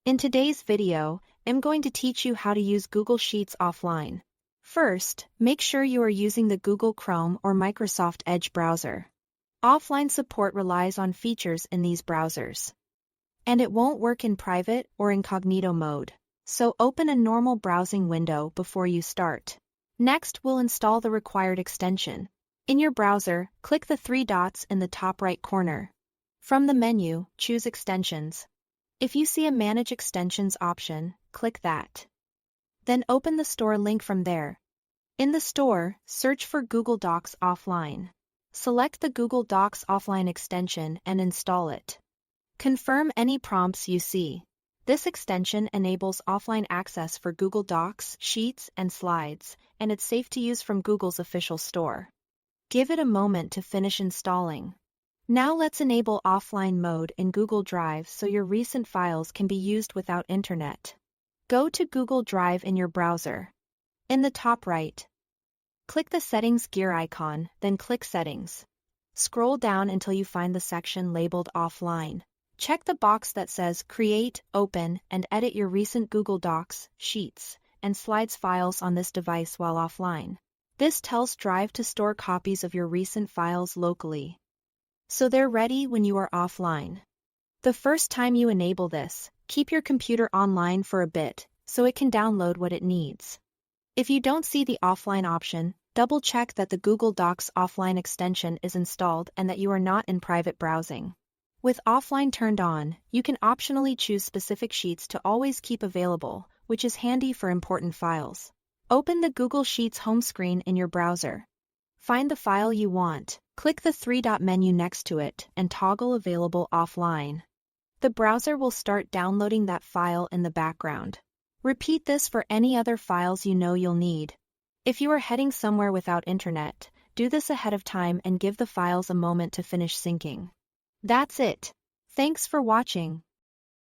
In today's video, I'm going to teach you how to use Google Sheets offline. First, make sure you are using the Google Chrome or Microsoft Edge browser. Offline support relies on features in these browsers. And it won't work in private or incognito mode, so open a normal browsing window before you start. Next, we'll install the required extension. In your browser, click the three dots in the top right corner. From the menu, choose Extensions. If you see a Manage Extensions option, click that. Then open the store link from there. In the store, search for Google Docs Offline. Select the Google Docs Offline extension and install it. Confirm any prompts you see. This extension enables offline access for Google Docs, Sheets, and Slides, and it's safe to use from Google's official store. Give it a moment to finish installing. Now let's enable offline mode in Google Drive so your recent files can be used without internet. Go to Google Drive in your browser. In the top right, click the Settings gear icon, then click Settings. Scroll down until you find the section labeled Offline. Check the box that says Create, Open, and Edit your recent Google Docs, Sheets, and Slides files on this device while offline. This tells Drive to store copies of your recent files locally, so they're ready when you are offline. The first time you enable this, keep your computer online for a bit, so it can download what it needs. If you don't see the offline option, double-check that the Google Docs offline extension is installed and that you are not in private browsing. With offline turned on, you can optionally choose specific sheets to always keep available, which is handy for important files. Open the Google Sheets home screen in your browser. Find the file you want, click the three-dot menu next to it, and toggle Available Offline. The browser will start downloading that file in the background. Repeat this for any other files you know you'll need. If you are heading somewhere without internet, do this ahead of time and give the files a moment to finish syncing. That's it. Thanks for watching.